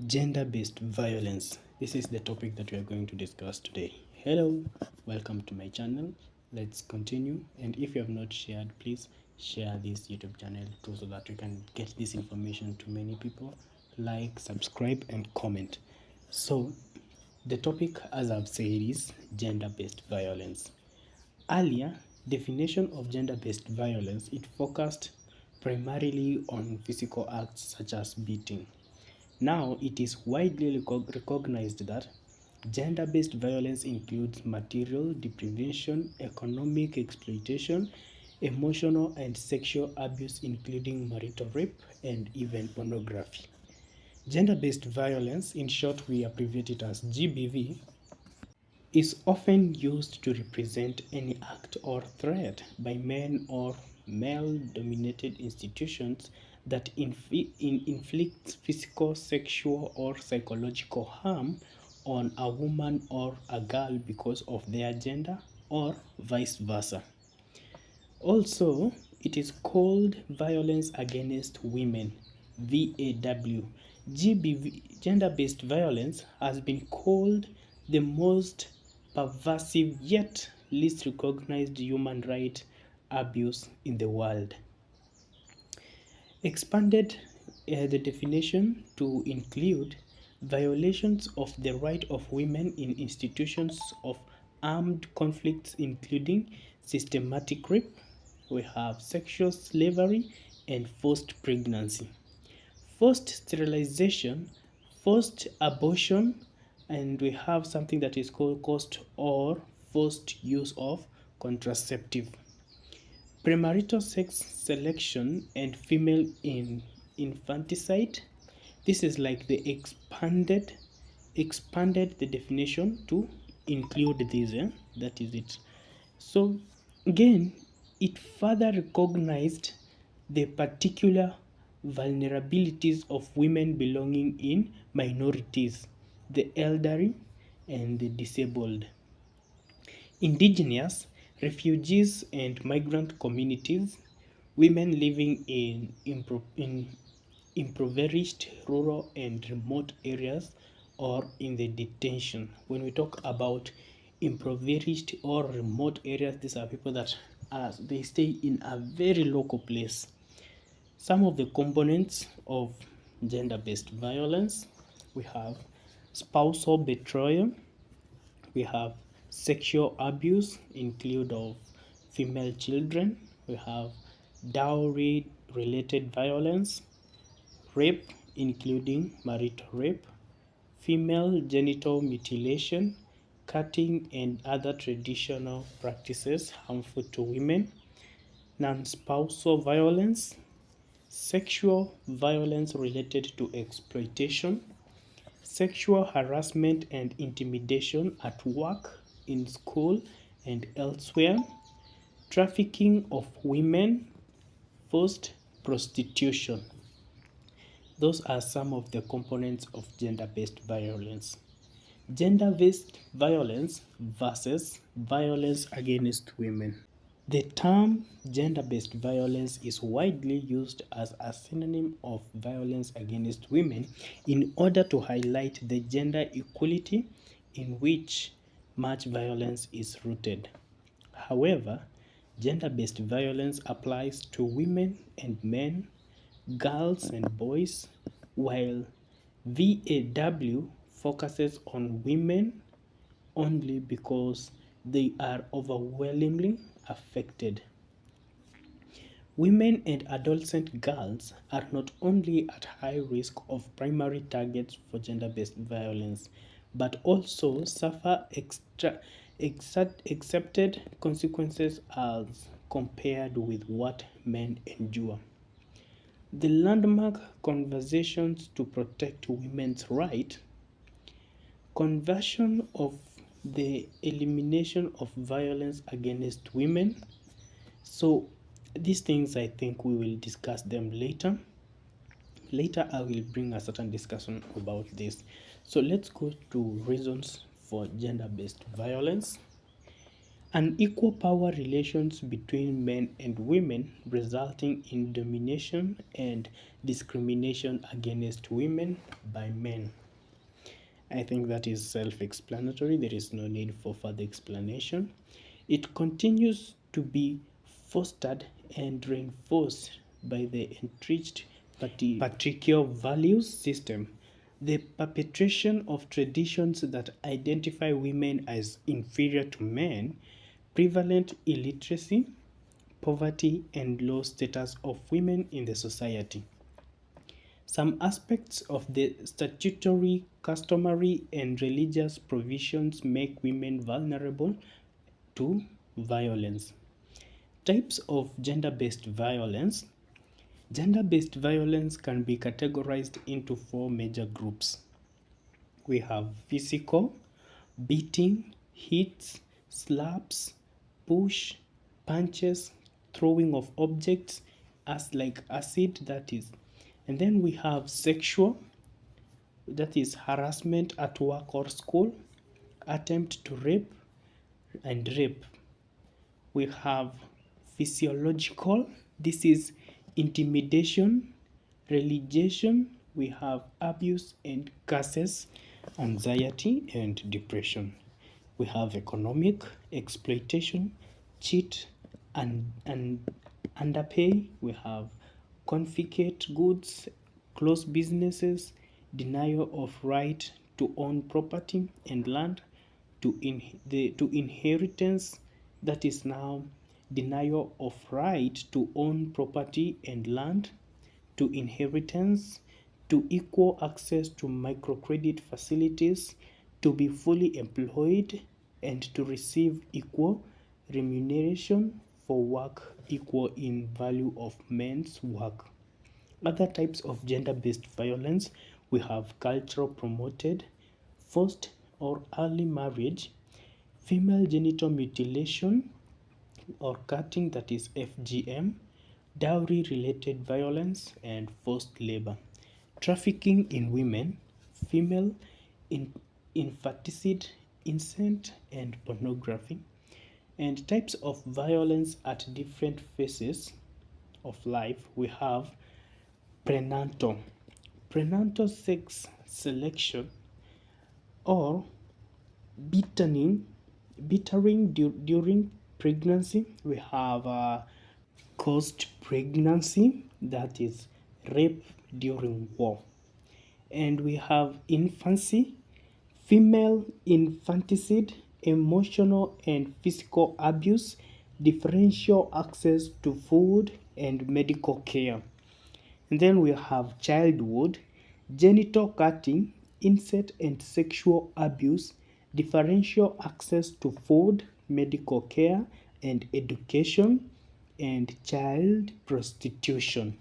Gender-based violence. This is the topic that we are going to discuss today. Hello, welcome to my channel. Let's continue. And if you have not shared, please share this YouTube channel too so that we can get this information to many people. Like, subscribe, and comment. So, the topic, as I've said, is gender-based violence. Earlier, definition of gender-based violence, it focused primarily on physical acts such as beating. Now, it is widely recognized that gender-based violence includes material deprivation, economic exploitation, emotional and sexual abuse, including marital rape and even pornography. Gender-based violence, in short we abbreviate it as GBV, is often used to represent any act or threat by men or male-dominated institutions that inflicts physical, sexual, or psychological harm on a woman or a girl because of their gender or vice versa. Also, it is called violence against women, VAW. GBV, gender-based violence, has been called the most pervasive yet least recognized human rights abuse in the world. Expanded the definition to include violations of the right of women in institutions of armed conflicts, including systematic rape, we have sexual slavery and forced pregnancy, forced sterilization, forced abortion, and we have something that is called coerced or forced use of contraceptive, premarital sex selection, and female infanticide. This is like the expanded the definition to include this. That is it. So again, it further recognized the particular vulnerabilities of women belonging in minorities, the elderly, and the disabled, indigenous, refugees, and migrant communities, women living in impoverished rural and remote areas, or in the detention. When we talk about impoverished or remote areas, these are people that they stay in a very local place. Some of the components of gender-based violence, we have spousal betrayal, we have sexual abuse, include of female children, we have dowry related violence, rape, including marital rape, female genital mutilation, cutting, and other traditional practices harmful to women, non-spousal violence, sexual violence related to exploitation, sexual harassment and intimidation at work, in school, and elsewhere, trafficking of women, forced prostitution. Those are some of the components of gender-based violence. Gender-based violence versus violence against women. The term gender-based violence is widely used as a synonym of violence against women in order to highlight the gender equality in which much violence is rooted. However, gender-based violence applies to women and men, girls and boys, while VAW focuses on women only because they are overwhelmingly affected. Women and adolescent girls are not only at high risk of primary targets for gender-based violence, but also suffer accepted consequences as compared with what men endure. The landmark Conversations to Protect Women's Rights, Conversion of the Elimination of Violence Against Women. So these things, I think we will discuss them later. Later I will bring a certain discussion about this. So let's go to reasons for gender-based violence. Unequal power relations between men and women, resulting in domination and discrimination against women by men. I think that is self-explanatory. There is no need for further explanation. It continues to be fostered and reinforced by the entrenched patriarchal values system. The perpetration of traditions that identify women as inferior to men, prevalent illiteracy, poverty, and low status of women in the society. Some aspects of the statutory, customary, and religious provisions make women vulnerable to violence. Types of gender-based violence. Gender-based violence can be categorized into four major groups. We have physical, beating, hits, slaps, push, punches, throwing of objects as like acid, that is. And then we have sexual, that is harassment at work or school, attempt to rape, and rape. We have physiological, this is intimidation, relegation, we have abuse and curses, anxiety and depression. We have economic, exploitation, cheat and underpay. We have confiscate goods, close businesses, denial of right to own property and land, to inheritance, that is now denial of right to own property and land, to inheritance, to equal access to microcredit facilities, to be fully employed, and to receive equal remuneration for work equal in value of men's work. Other types of gender-based violence, we have cultural promoted, forced or early marriage, female genital mutilation or cutting, that is FGM, dowry-related violence, and forced labor. Trafficking in women, female infanticide, incest, and pornography. And types of violence at different phases of life, we have prenatal. Prenatal sex selection or bettering during pregnancy. We have caused pregnancy, that is rape during war. And we have infancy, female infanticide, emotional and physical abuse, differential access to food and medical care. And then we have childhood, genital cutting, incest and sexual abuse, differential access to food, medical care, and education, and child prostitution.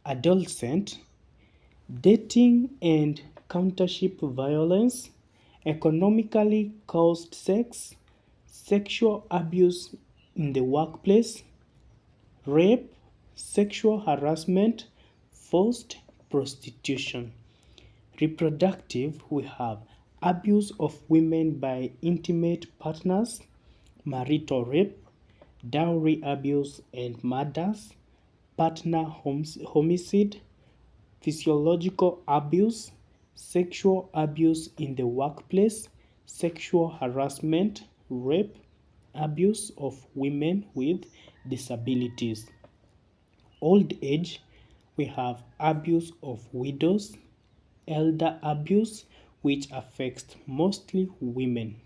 Adolescent, dating and courtship violence, economically caused sex, sexual abuse in the workplace, rape, sexual harassment, forced prostitution. Reproductive, we have abuse of women by intimate partners, marital rape, dowry abuse and murders, partner homicide, physiological abuse, sexual abuse in the workplace, sexual harassment, rape, abuse of women with disabilities. Old age, we have abuse of widows, elder abuse, which affects mostly women.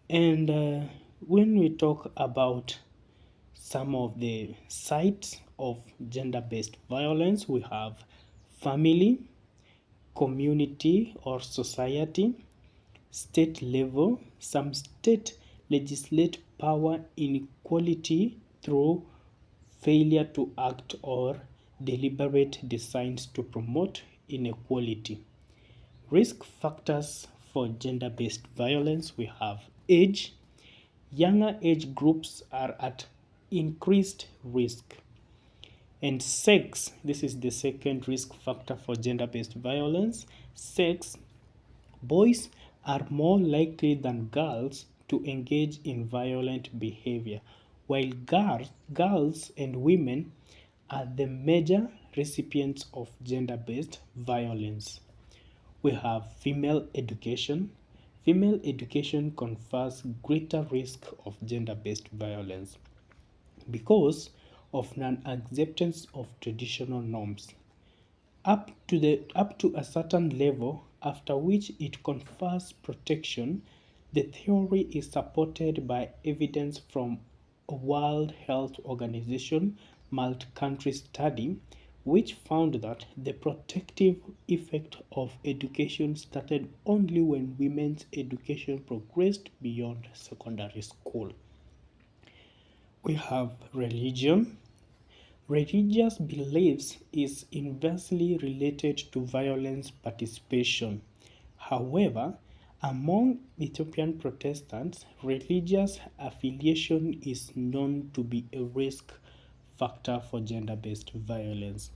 And when we talk about some of the sites of gender-based violence, we have family, community or society, state level. Some state legislate power inequality through failure to act or deliberate designs to promote inequality. Risk factors for gender-based violence, we have age. Younger age groups are at increased risk. And sex, this is the second risk factor for gender-based violence. Sex, boys are more likely than girls to engage in violent behavior, while girls and women are the major recipients of gender based violence. We have female education. Female education confers greater risk of gender based violence because of non-acceptance of traditional norms up to a certain level, after which it confers protection. The theory is supported by evidence from a World Health Organization multi-country study which found that the protective effect of education started only when women's education progressed beyond secondary school. We have religion. Religious beliefs is inversely related to violence participation. However, among Ethiopian Protestants, religious affiliation is known to be a risk factor for gender based violence.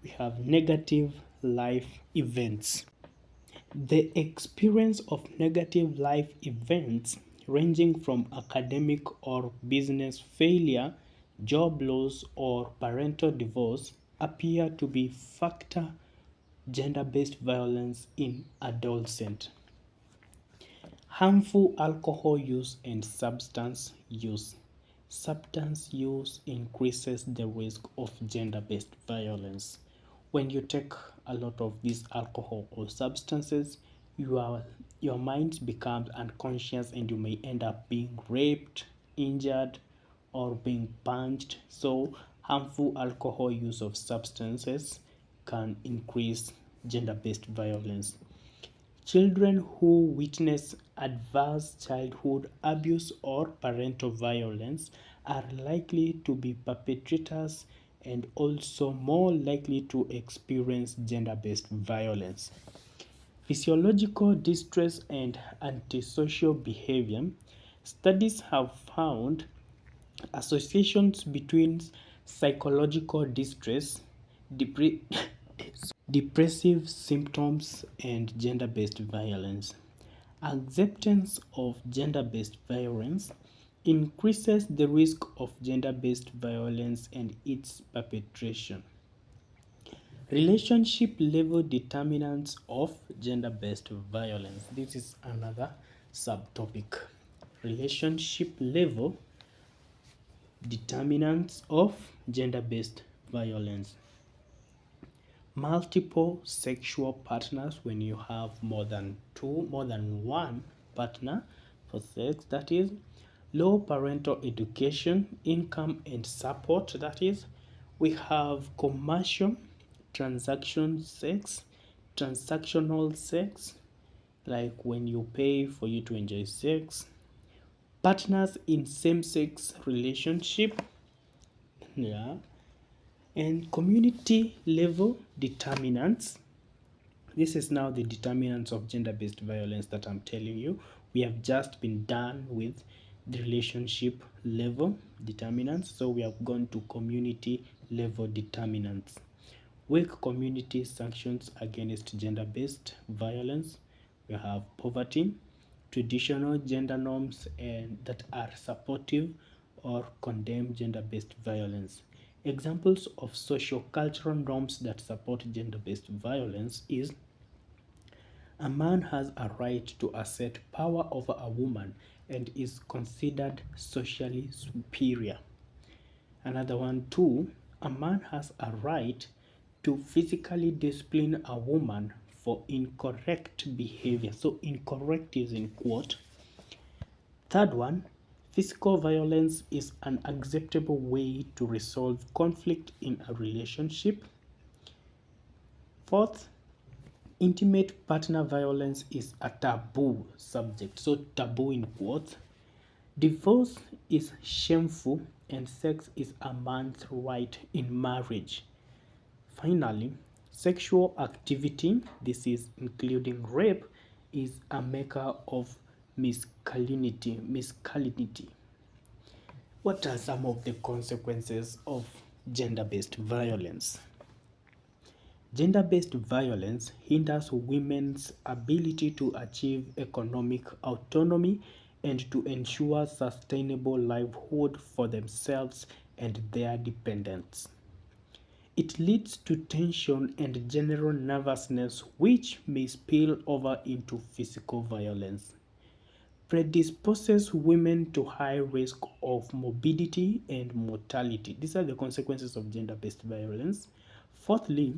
We have negative life events. The experience of negative life events, ranging from academic or business failure, job loss, or parental divorce, appear to be factor gender based violence in adolescent. Harmful alcohol use and substance use. Substance use increases the risk of gender based violence. When you take a lot of these alcohol or substances, your mind becomes unconscious and you may end up being raped, injured, or being punched. So, harmful alcohol use of substances can increase gender based violence. Children who witness adverse childhood abuse or parental violence are likely to be perpetrators and also more likely to experience gender based violence. Physiological distress and antisocial behavior. Studies have found associations between psychological distress, depre- depressive symptoms, and gender based violence. Acceptance of gender based violence increases the risk of gender based violence and its perpetration. Relationship level determinants of gender based violence. This is another subtopic. Relationship level determinants of gender based violence. Multiple sexual partners, when you have more than one partner for sex, that is. Low parental education, income, and support, that is. We have commercial transaction sex, transactional sex, like when you pay for you to enjoy sex. Partners in same-sex relationship, yeah. And community level determinants. This is now the determinants of gender-based violence that I'm telling you. We have just been done with the relationship level determinants, so we have gone to community level determinants. Weak community sanctions against gender-based violence. We have poverty, traditional gender norms and that are supportive or condemn gender-based violence. Examples of social cultural norms that support gender-based violence is a man has a right to assert power over a woman and is considered socially superior. Another one too, a man has a right to physically discipline a woman for incorrect behavior. So incorrect is in quote. Third one, physical violence is an acceptable way to resolve conflict in a relationship. Fourth, intimate partner violence is a taboo subject. So taboo in quotes. Divorce is shameful and sex is a man's right in marriage. Finally, sexual activity, this is including rape, is a maker of masculinity. What are some of the consequences of gender-based violence? Gender-based violence hinders women's ability to achieve economic autonomy and to ensure sustainable livelihood for themselves and their dependents. It leads to tension and general nervousness, which may spill over into physical violence. Predisposes women to high risk of morbidity and mortality. These are the consequences of gender based violence. Fourthly,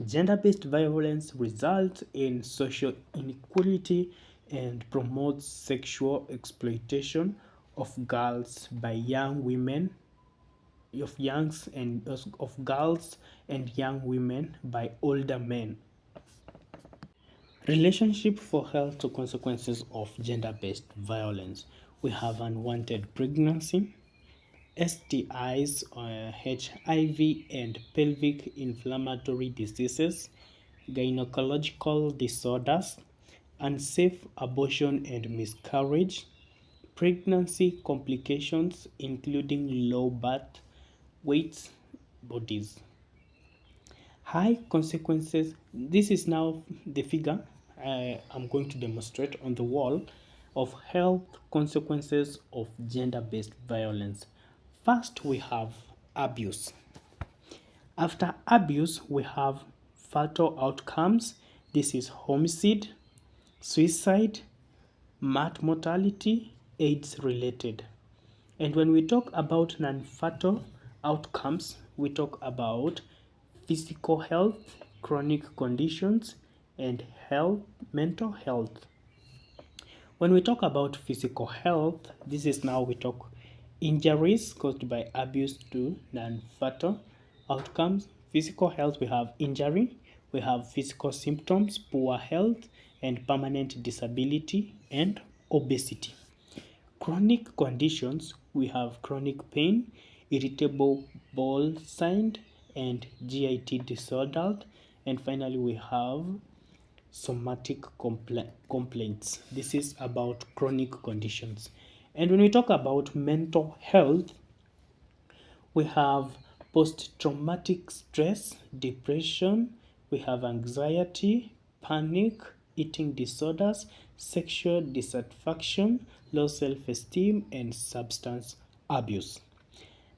gender based violence results in social inequality and promotes sexual exploitation of girls by young women of girls and young women by older men. Relationship for health to consequences of gender-based violence. We have unwanted pregnancy, STIs, HIV and pelvic inflammatory diseases, gynecological disorders, unsafe abortion and miscarriage, pregnancy complications including low birth weights, bodies. High consequences. This is now the figure I am going to demonstrate on the wall of health consequences of gender-based violence. First, we have abuse. After abuse, we have fatal outcomes. This is homicide, suicide, mass mortality, AIDS related. And when we talk about non-fatal outcomes, we talk about physical health, chronic conditions, and mental health. When we talk about physical health, this is now we talk injuries caused by abuse to non-fatal outcomes. Physical health, we have injury, we have physical symptoms, poor health, and permanent disability, and obesity. Chronic conditions, we have chronic pain, irritable bowel sign, and GIT disorder. And finally, we have somatic complaints. This is about chronic conditions. And when we talk about mental health, we have post-traumatic stress, depression, we have anxiety, panic, eating disorders, sexual dissatisfaction, low self-esteem, and substance abuse.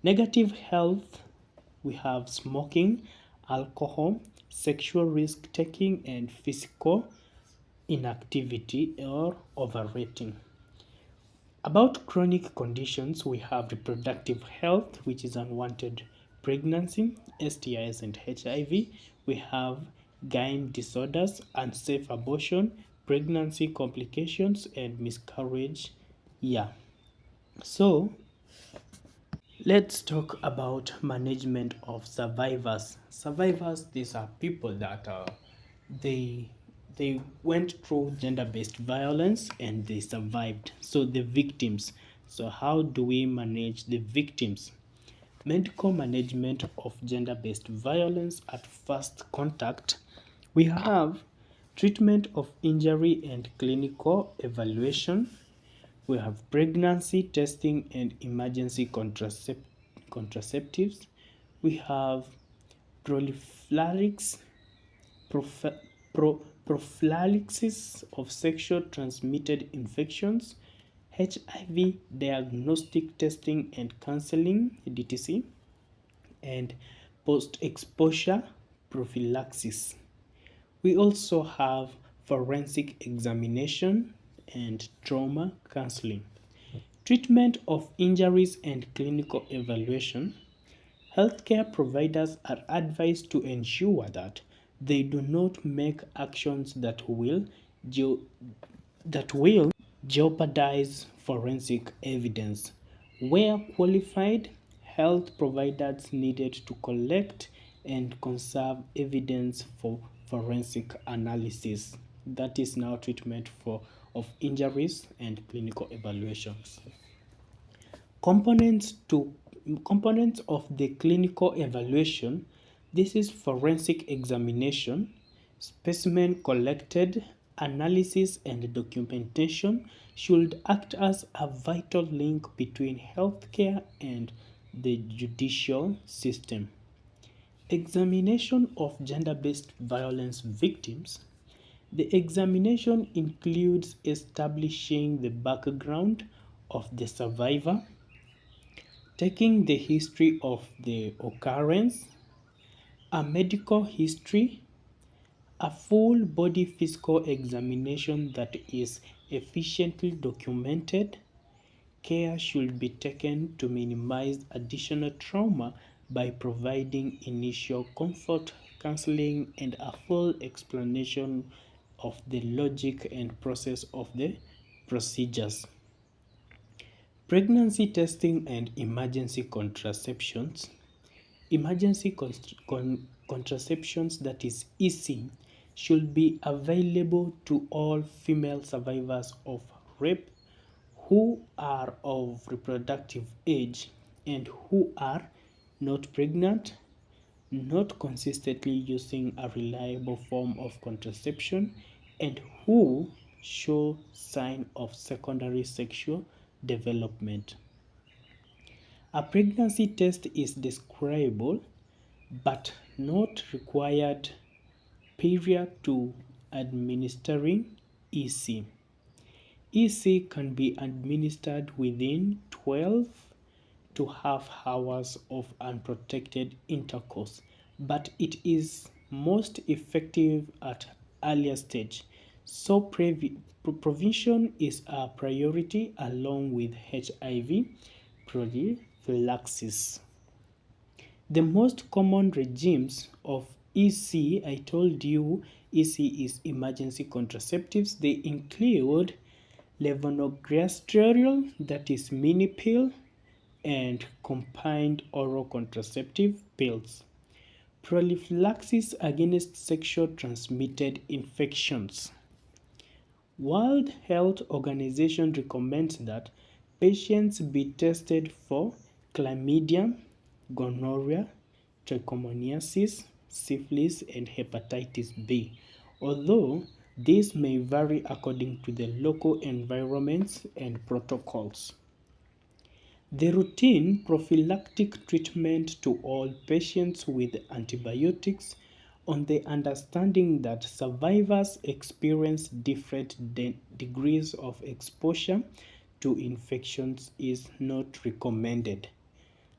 Negative health, we have smoking, alcohol, sexual risk taking, and physical inactivity or overeating. About chronic conditions, we have reproductive health, which is unwanted pregnancy, STIs and HIV. We have gyn disorders, unsafe abortion, pregnancy complications, and miscarriage. Yeah. So let's talk about management of survivors. Survivors, these are people that they they went through gender-based violence and they survived. So the victims. So how do we manage the victims? Medical management of gender-based violence at first contact. We have treatment of injury and clinical evaluation. We have pregnancy testing and emergency contraceptives. We have prophylaxis, prophylaxis of sexual transmitted infections, HIV diagnostic testing and counseling, DTC, and post-exposure prophylaxis. We also have forensic examination and trauma counseling. Treatment of injuries and clinical evaluation. Healthcare providers are advised to ensure that they do not make actions that will jeopardize forensic evidence. Where qualified, health providers needed to collect and conserve evidence for forensic analysis. That is now treatment of injuries and clinical evaluations. Components to Components of the clinical evaluation. This is forensic examination, specimen collected, analysis and documentation should act as a vital link between healthcare and the judicial system. Examination of gender-based violence victims. The examination includes establishing the background of the survivor, taking the history of the occurrence, a medical history, a full body physical examination that is efficiently documented. Care should be taken to minimize additional trauma by providing initial comfort, counseling, and a full explanation of the logic and process of the procedures. Pregnancy testing and emergency contraceptions. Emergency contraceptions, that is EC, should be available to all female survivors of rape who are of reproductive age and who are not pregnant, not consistently using a reliable form of contraception, and who show sign of secondary sexual development. A pregnancy test is describable but not required prior to administering EC. EC can be administered within 12 to half hours of unprotected intercourse, but it is most effective at earlier stage. So prevention is a priority along with HIV prophylaxis. The most common regimes of EC, I told you EC is emergency contraceptives. They include levonorgestrel, that is mini pill, and combined oral contraceptive pills. Prophylaxis against sexual transmitted infections. World Health Organization recommends that patients be tested for chlamydia, gonorrhea, trichomoniasis, syphilis, and hepatitis B, although this may vary according to the local environments and protocols. The routine prophylactic treatment to all patients with antibiotics on the understanding that survivors experience different degrees of exposure to infections is not recommended.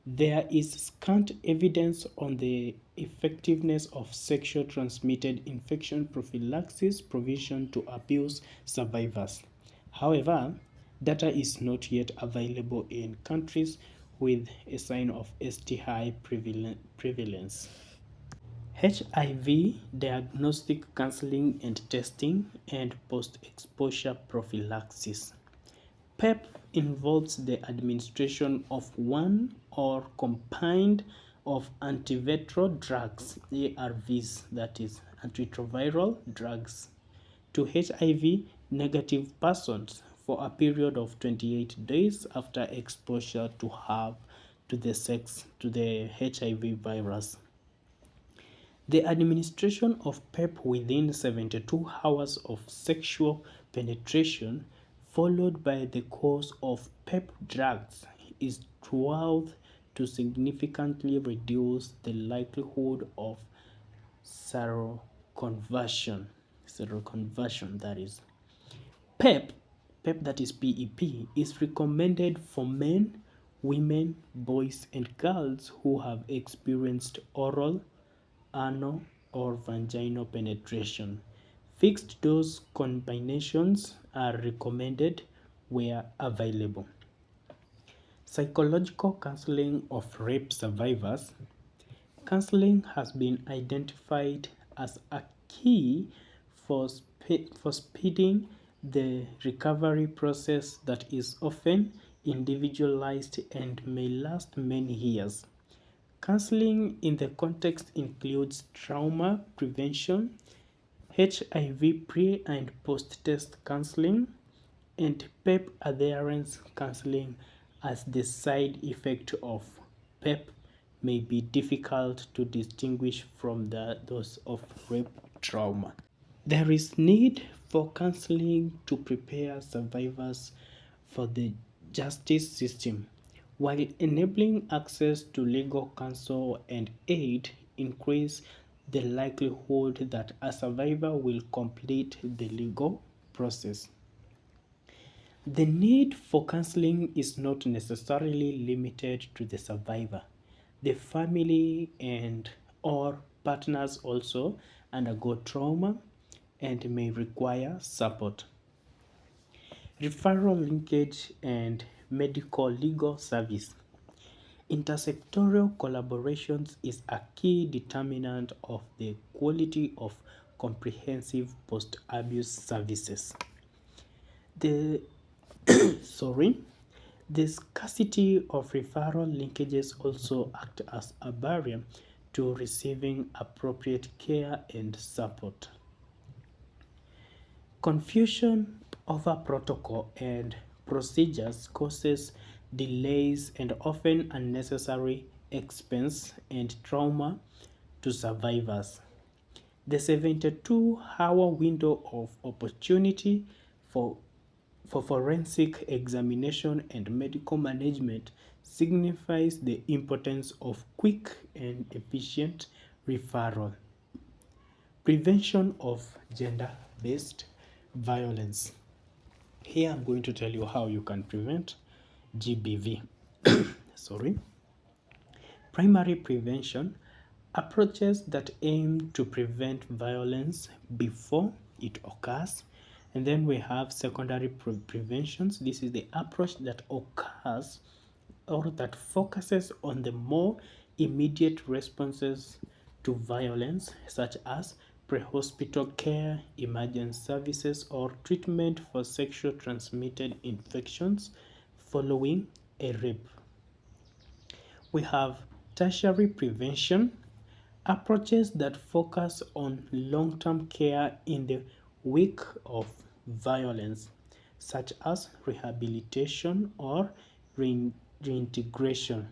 There is scant evidence on the effectiveness of sexual transmitted infection prophylaxis provision to abuse survivors. However, data is not yet available in countries with a sign of STI prevalence. HIV diagnostic counseling and testing and post-exposure prophylaxis. PEP involves the administration of one or combined of antiretroviral drugs, ARVs, that is antiretroviral drugs, to HIV negative persons for a period of 28 days after exposure to the HIV virus. The administration of PEP within 72 hours of sexual penetration, followed by the course of PEP drugs, is thought to significantly reduce the likelihood of seroconversion. Seroconversion, that is. PEP, PEP that is PEP, is recommended for men, women, boys, and girls who have experienced oral, anal, or vaginal penetration. Fixed dose combinations are recommended where available. Psychological counseling of rape survivors. Counseling has been identified as a key for speeding the recovery process that is often individualized and may last many years. Counseling in the context includes trauma prevention, HIV pre and post test counseling, and PEP adherence counseling, as the side effect of PEP may be difficult to distinguish from those of rape trauma. There is need for counseling to prepare survivors for the justice system, while enabling access to legal counsel and aid increase the likelihood that a survivor will complete the legal process. The need for counseling is not necessarily limited to the survivor. The family and or partners also undergo trauma and may require support. Referral linkage and medical legal service. Intersectoral collaborations is a key determinant of the quality of comprehensive post-abuse services. The sorry, the scarcity of referral linkages also act as a barrier to receiving appropriate care and support. Confusion over protocol and procedures causes delays and often unnecessary expense and trauma to survivors. The 72-hour window of opportunity for forensic examination and medical management signifies the importance of quick and efficient referral. Prevention of gender-based violence. Here I'm going to tell you how you can prevent GBV. Sorry. Primary prevention approaches that aim to prevent violence before it occurs. And then we have secondary preventions. This is the approach that occurs or that focuses on the more immediate responses to violence, such as pre-hospital care, emergency services, or treatment for sexual transmitted infections following a rape. We have tertiary prevention, approaches that focus on long-term care in the wake of violence, such as rehabilitation or reintegration,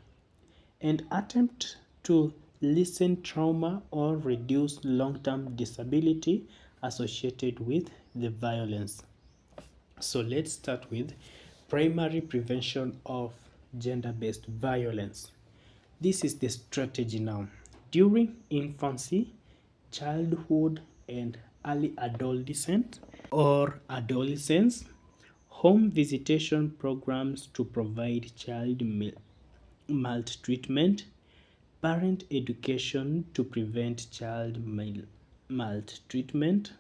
and attempt to lessen trauma or reduce long-term disability associated with the violence. So let's start with primary prevention of gender-based violence. This is the strategy now. During infancy, childhood, and early adolescence, home visitation programs to provide child maltreatment, parent education to prevent child maltreatment,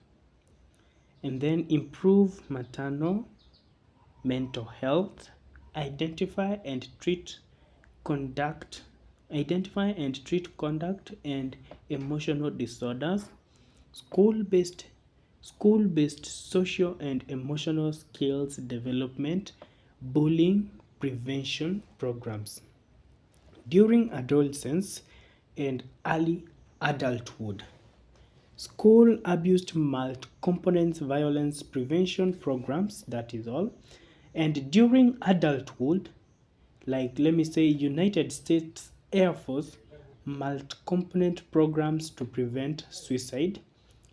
and then improve maternal mental health, conduct conduct and emotional disorders, school-based social and emotional skills development, bullying prevention programs. During adolescence and early adulthood, school abuse components violence prevention programs, that is all. And during adulthood, like let me say United States Air Force multi-component programs to prevent suicide,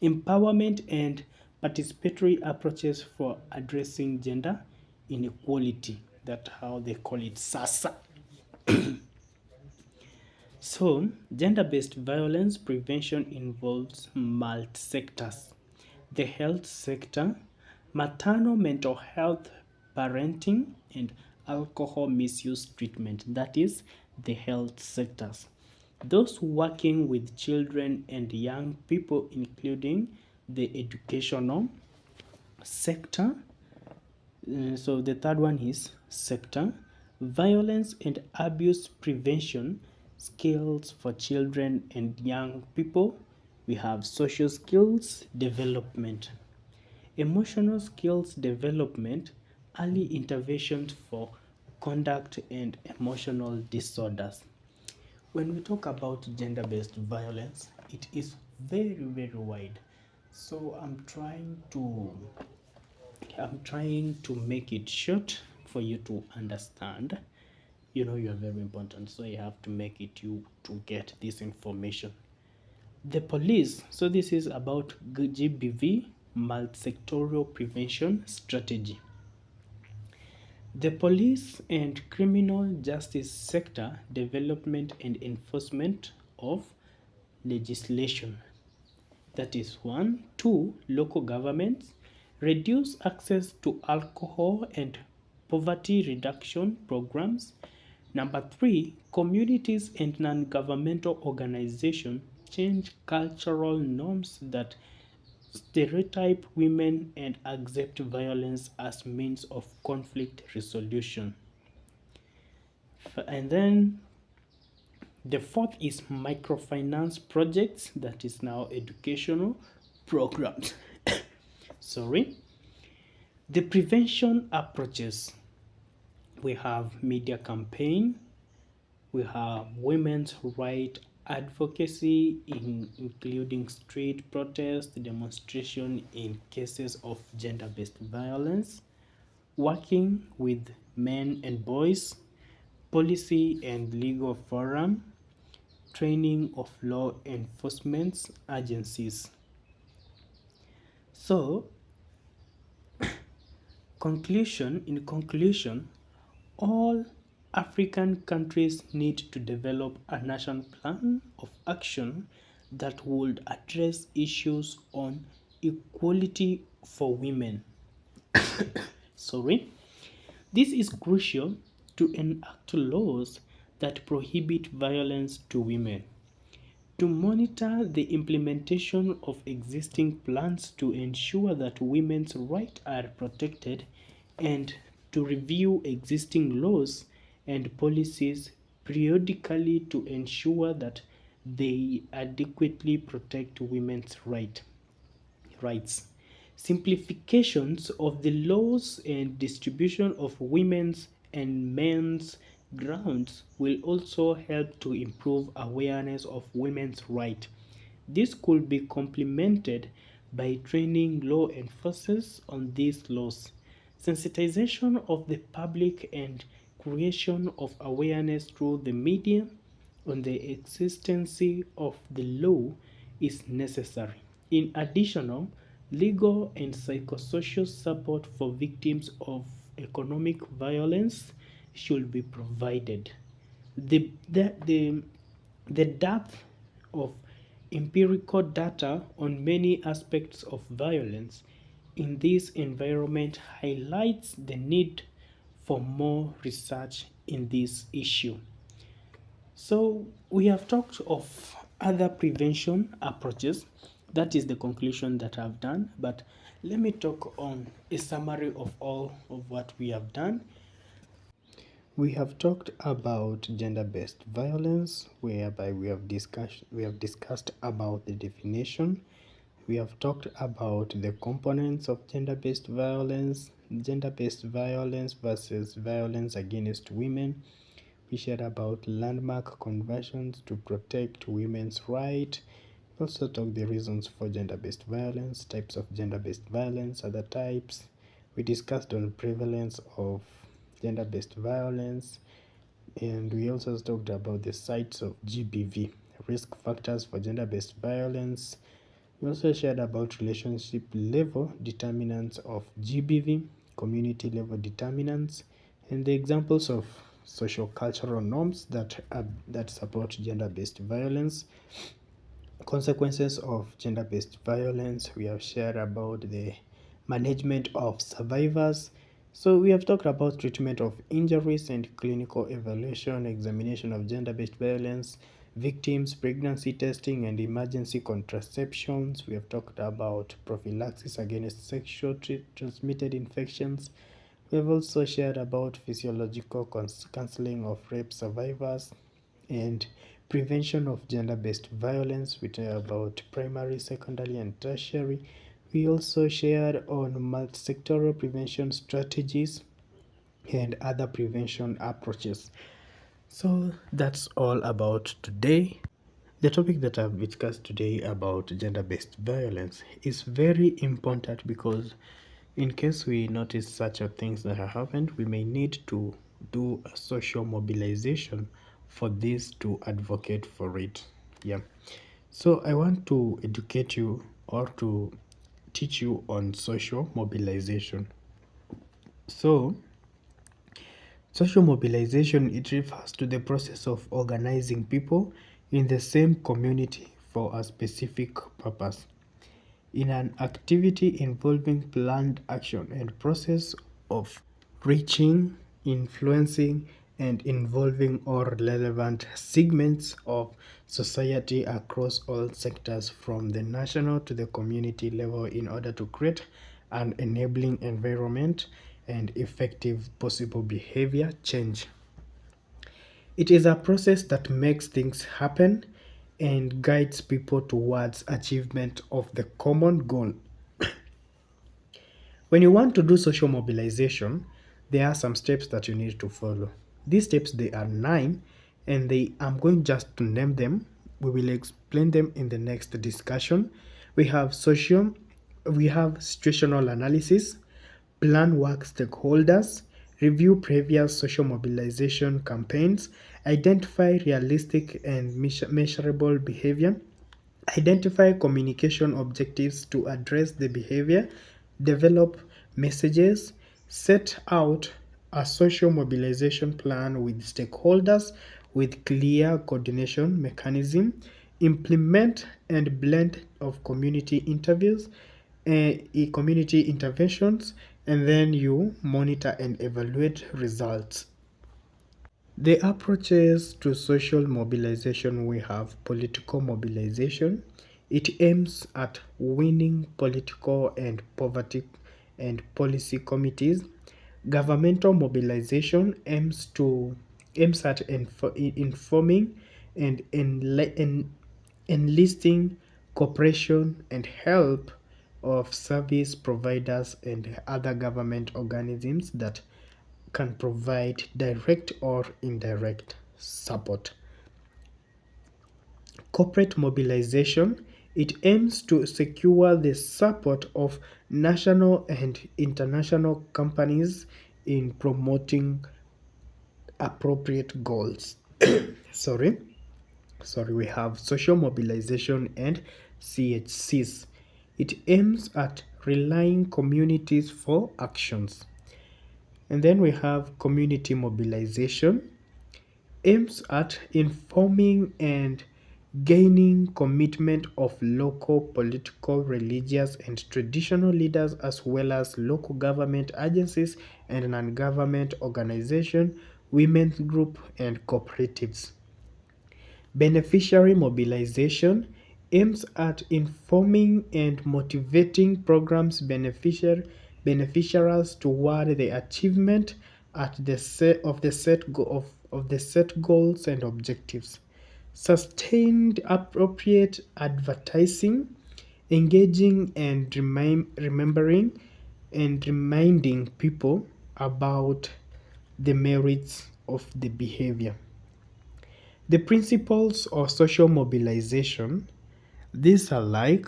empowerment and participatory approaches for addressing gender inequality. That's how they call it SASA. So, gender-based violence prevention involves multi-sectors. The health sector, maternal mental health, parenting, and alcohol misuse treatment. That is the health sectors. Those working with children and young people, including the educational sector. So the third one is sector, violence and abuse prevention, skills for children and young people. We have social skills development, emotional skills development, early intervention for conduct and emotional disorders. When we talk about gender-based violence, it is very, very wide. So I'm trying to make it short for you to understand. You know, you are very important, so you have to make it you to get this information. The police, so this is about GBV, multi-sectorial prevention strategy. The police and criminal justice sector development and enforcement of legislation. That is one. Two, local governments reduce access to alcohol and poverty reduction programs. Number three, communities and non governmental organizations change cultural norms that stereotype women and accept violence as means of conflict resolution. And then the fourth is microfinance projects, that is now educational programs. Sorry. The prevention approaches, we have media campaign, we have women's right advocacy, including street protest, demonstration in cases of gender-based violence, working with men and boys, policy and legal forum, training of law enforcement agencies. So, in conclusion, all African countries need to develop a national plan of action that would address issues on equality for women. Sorry. This is crucial to enact laws that prohibit violence to women, to monitor the implementation of existing plans to ensure that women's rights are protected, and to review existing laws and policies periodically to ensure that they adequately protect women's rights. Simplifications of the laws and distribution of women's and men's grounds will also help to improve awareness of women's rights. This could be complemented by training law enforcers on these laws. Sensitization of the public and creation of awareness through the media on the existence of the law is necessary. In addition, legal and psychosocial support for victims of economic violence should be provided. The, the, the, the depth of empirical data on many aspects of violence in this environment highlights the need for more research in this issue. So, we have talked of other prevention approaches. That is the conclusion that I've done. But let me talk on a summary of all of what we have done. We have talked about gender-based violence, whereby we have discussed about the definition. We have talked about the components of gender-based violence versus violence against women. We shared about landmark conventions to protect women's rights. We also talked the reasons for gender-based violence, types of gender-based violence, other types. We discussed on prevalence of gender-based violence, and we also talked about the sites of GBV, risk factors for gender-based violence. We also shared about relationship level determinants of GBV, community level determinants, and the examples of social cultural norms that support gender-based violence. Consequences of gender-based violence, we have shared about the management of survivors. So we have talked about treatment of injuries and clinical evaluation, examination of gender-based violence, victims, pregnancy testing, and emergency contraceptions. We have talked about prophylaxis against sexually transmitted infections. We have also shared about physiological counseling of rape survivors and prevention of gender-based violence. We talk about primary, secondary, and tertiary. We also shared on multi-sectoral prevention strategies and other prevention approaches. So that's all about today. The topic that I've discussed today about gender-based violence is very important because in case we notice such a things that have happened, we may need to do a social mobilization for this to advocate for it. Yeah. So I want to educate you or to teach you on social mobilization. So social mobilization, it refers to the process of organizing people in the same community for a specific purpose. in an activity involving planned action and process of reaching, influencing, and involving all relevant segments of society across all sectors from the national to the community level in order to create an enabling environment and effective possible behavior change. It is a process that makes things happen and guides people towards achievement of the common goal. When you want to do social mobilization, there are some steps that you need to follow. These steps, they are 9, and I'm going just to name them. We will explain them in the next discussion. We have social, we have situational analysis, plan work stakeholders, review previous social mobilization campaigns, identify realistic and measurable behavior, identify communication objectives to address the behavior, develop messages, set out a social mobilization plan with stakeholders with clear coordination mechanism, implement and blend of community interviews, community interventions, and then you monitor and evaluate results. The approaches to social mobilization, we have political mobilization. It aims at winning political and poverty and policy committees. Governmental mobilization aims at informing and enlisting cooperation and help of service providers and other government organisms that can provide direct or indirect support. Corporate mobilization, it aims to secure the support of national and international companies in promoting appropriate goals. Sorry. Sorry, we have social mobilization and CHCs. It aims at relying communities for actions. And then we have community mobilization, aims at informing and gaining commitment of local political, religious, and traditional leaders, as well as local government agencies and non-government organizations, women's group, and cooperatives. Beneficiary mobilization aims at informing and motivating programs beneficiaries toward the achievement at the set of the of the set goals and objectives. Sustained appropriate advertising, engaging and remembering and reminding people about the merits of the behavior. The principles of social mobilization, these are like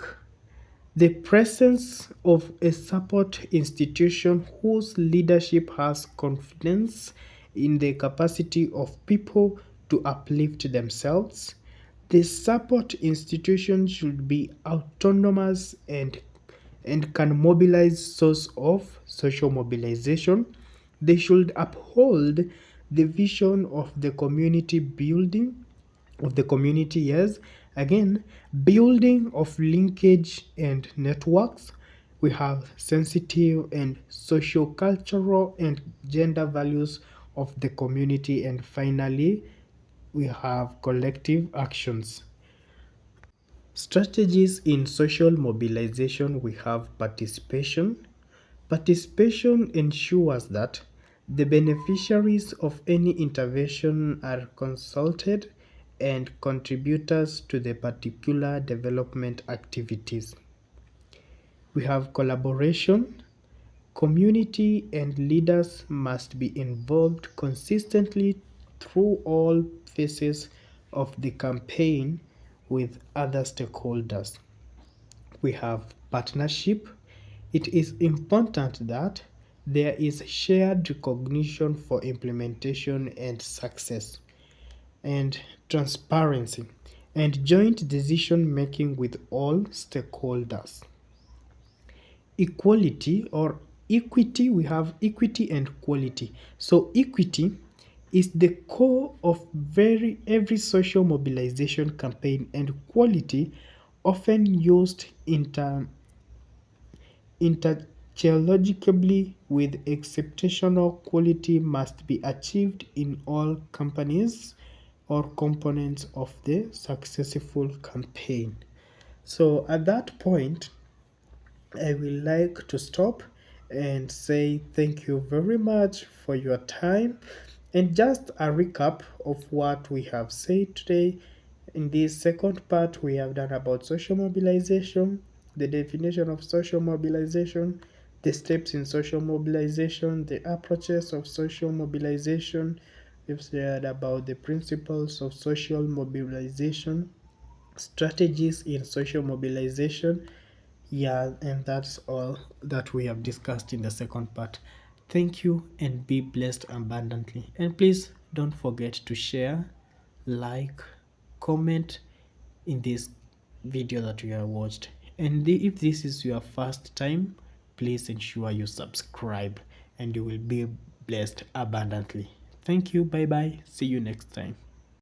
the presence of a support institution whose leadership has confidence in the capacity of people to uplift themselves. The support institution should be autonomous and can mobilize source of social mobilization. They should uphold the vision of the community building of the community, yes, again, building of linkage and networks. We have sensitive and social cultural and gender values of the community, and finally we have collective actions. Strategies in social mobilization, we have participation. Participation ensures that the beneficiaries of any intervention are consulted and contributors to the particular development activities. We have collaboration. Community and leaders must be involved consistently through all phases of the campaign with other stakeholders. We have partnership. It is important that there is shared recognition for implementation and success, and transparency, and joint decision making with all stakeholders. Equality or equity, we have equity and quality. So equity is the core of every social mobilization campaign, and quality often used interchangeably with exceptional quality must be achieved in all companies or components of the successful campaign. So at that point, I will like to stop and say thank you very much for your time. And just a recap of what we have said today. In this second part, we have done about social mobilization, the definition of social mobilization, the steps in social mobilization, the approaches of social mobilization. We've said about the principles of social mobilization, strategies in social mobilization. Yeah, and that's all that we have discussed in the second part. Thank you and be blessed abundantly. And please don't forget to share, like, comment in this video that you have watched. And if this is your first time, please ensure you subscribe and you will be blessed abundantly. Thank you. Bye bye. See you next time.